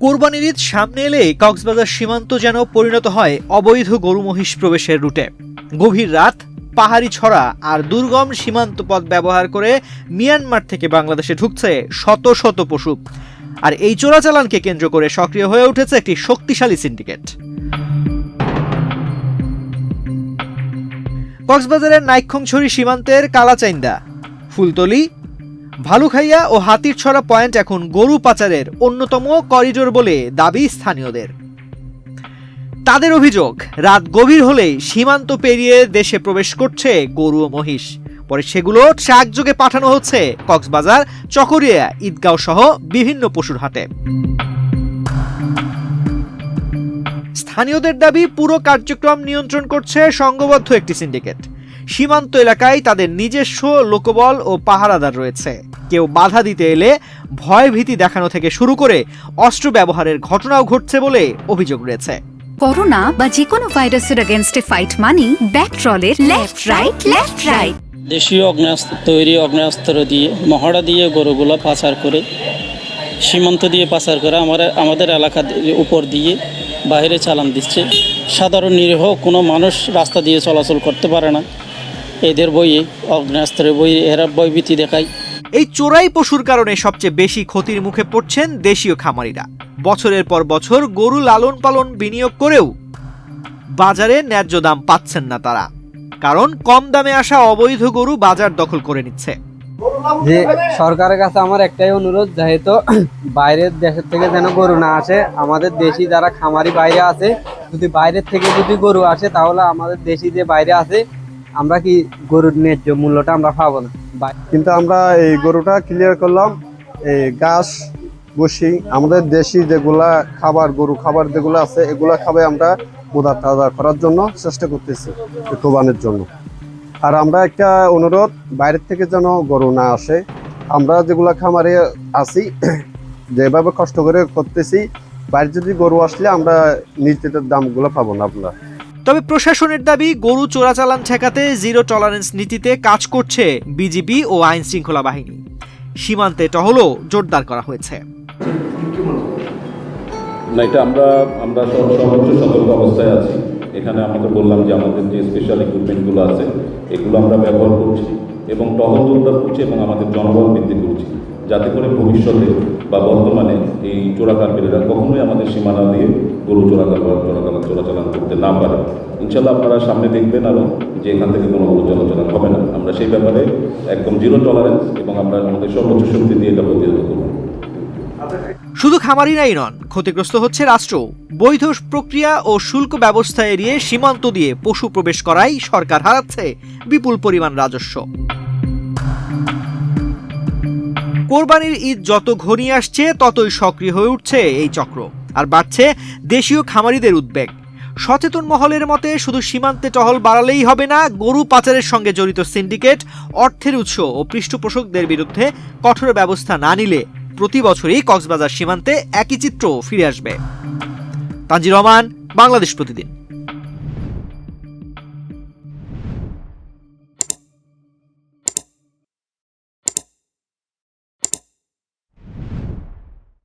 কোরবানির ঈদ সামনে এলে কক্সবাজার সীমান্ত যেন পরিণত হয় অবৈধ গরু মহিষ প্রবেশের রুটে। গভীর রাত, পাহাড়ি ছড়া আর দুর্গম সীমান্ত পথ ব্যবহার করে মিয়ানমার থেকে বাংলাদেশে ঢুকছে শত শত পশু। আর এই চোরাচালানকে কেন্দ্র করে সক্রিয় হয়ে উঠেছে একটি শক্তিশালী সিন্ডিকেট। কক্সবাজারের নাইক্ষ্যংছড়ি সীমান্তের কালাচাইন্দা, ফুলতলি, ভালুখাইয়া ও হাতিরছড়া পয়েন্ট এখন গরু পাচারের অন্যতম করিডোর বলে দাবি স্থানীয়দের। তাদের অভিযোগ, রাত গভীর হলেই সীমান্ত পেরিয়ে দেশে প্রবেশ করছে গরু ও মহিষ। পরে সেগুলো ট্রাকযোগে পাঠানো হচ্ছে কক্সবাজার, চকরিয়া, ঈদগাঁও সহ বিভিন্ন পশুর হাটে। স্থানীয়দের দাবি, পুরো কার্যক্রম নিয়ন্ত্রণ করছে সংঘবদ্ধ একটি সিন্ডিকেট। সীমান্ত এলাকায় তাদের নিজস্ব লোকবল ও পাহারাদার রয়েছে। কেউ বাধা দিতে এলে ভয় ভীতি দেখানো থেকে শুরু করে অস্ত্র ব্যবহারের ঘটনাও ঘটছে বলে অভিযোগ রয়েছে। করোনা বা যে কোনো ভাইরাসের এগেইনস্টে ফাইট মানি ব্যাকট্রলের লেফট রাইট। দেশীয় তৈরি অগ্নেয়াস্ত্র দিয়ে, মহড়া দিয়ে গরুগুলো পাচার করে, সীমান্ত দিয়ে পাচার করে আমাদের এলাকার উপর দিয়ে বাইরে চালান দিচ্ছে। সাধারণ নিরীহ কোনো মানুষ রাস্তা দিয়ে চলাচল করতে পারে না। এদের বইয়ে, অগ্নেয়াস্ত্রের বইয়ে এরা ভয়ভীতি দেখায়। এই চোরাই পশুর কারণে সবচেয়ে বেশি ক্ষতির মুখে পড়ছেন দেশীয় খামারিরা। বছরের পর বছর গরু লালন পালন বিনিয়োগ করেও বাজারে ন্যায্য দাম পাচ্ছেন না তারা, কারণ কম দামে আসা অবৈধ গরু বাজার দখল করে নিচ্ছে। যে সরকারের কাছে আমার একটাই অনুরোধ, যেহেতু বাইরের দেশের থেকে যেন গরু না আসে, আমাদের দেশি যারা খামারি বাইরে আছে, যদি বাইরের থেকে যদি গরু আসে তাহলে আমাদের দেশি যে বাইরে আছে আমরা কি গরুর ন্যায্য মূল্যটা আমরা পাবো না। কিন্তু আমরা এই গরুটা ক্লিয়ার করলাম, এই ঘাস বসি আমাদের দেশি যেগুলা খাবার, গরু খাবার যেগুলো আছে এগুলা খাবে আমরা মোদা তাজা করার জন্য চেষ্টা করতেছি কোরবানির জন্য। আর আমরা একটা অনুরোধ, বাইরের থেকে যেন গরু না আসে। আমরা যেগুলা খামারে আছি, যেভাবে কষ্ট করে করতেছি, বাইরে যদি গরু আসলে আমরা নিজেদের দামগুলো পাবো না আমরা। তবে প্রশাসনের দাবি, গরু চোরাচালান ঠেকাতে জিরো টলারেন্স নীতিতে কাজ করছে বিজিবি ও আইন শৃঙ্খলা বাহিনী। সীমান্তে টহলও জোরদার করা হয়েছে। না, এটা আমরা সর্বোচ্চ সতর্ক অবস্থায় আছি। এখানে আমাকে বললাম যে আমাদের যে স্পেশাল ইকুইপমেন্টগুলো আছে এগুলো আমরা ব্যবহার করছি এবং টহল জোরদার করছি এবং আমাদের জনবল বৃদ্ধি করছি, যাতে করে ভবিষ্যতে বা বর্তমানে এই চোরাকারবারিরা কখনোই আমাদের সীমানা দিয়ে গরু চোরাচালান করতে না পারে। ইনশাল্লাহ আপনারা সামনে দেখবেন আরও যে এখান থেকে কোনো গরু চোরাচালান হবে না। আমরা সেই ব্যাপারে একদম জিরো টলারেন্স এবং আমরা আমাদের সর্বোচ্চ শক্তি দিয়ে এটা প্রতিহত করব। শুধু খামারিরাই নন, ক্ষতিগ্রস্ত হচ্ছে রাষ্ট্র। বৈধ প্রক্রিয়া ও শুল্ক ব্যবস্থা এড়িয়ে সীমান্ত দিয়ে পশু প্রবেশ করায় সরকার হারাচ্ছে বিপুল পরিমাণ রাজস্ব। কোরবানির ঈদ যত ঘনিয়ে আসছে ততই সক্রিয় হয়ে উঠছে এই চক্র, আর বাড়ছে দেশীয় খামারিদের উদ্বেগ। সচেতন মহলের মতে, শুধু সীমান্তে টহল বাড়ালেই হবে না, গরু পাচারের সঙ্গে জড়িত সিন্ডিকেট, অর্থের উৎস ও পৃষ্ঠপোষকদের বিরুদ্ধে কঠোর ব্যবস্থা না নিলে প্রতি বছরই কক্সবাজার সীমান্তে একই চিত্র ফিরে আসবে। তানজির রহমান, বাংলাদেশ প্রতিদিন।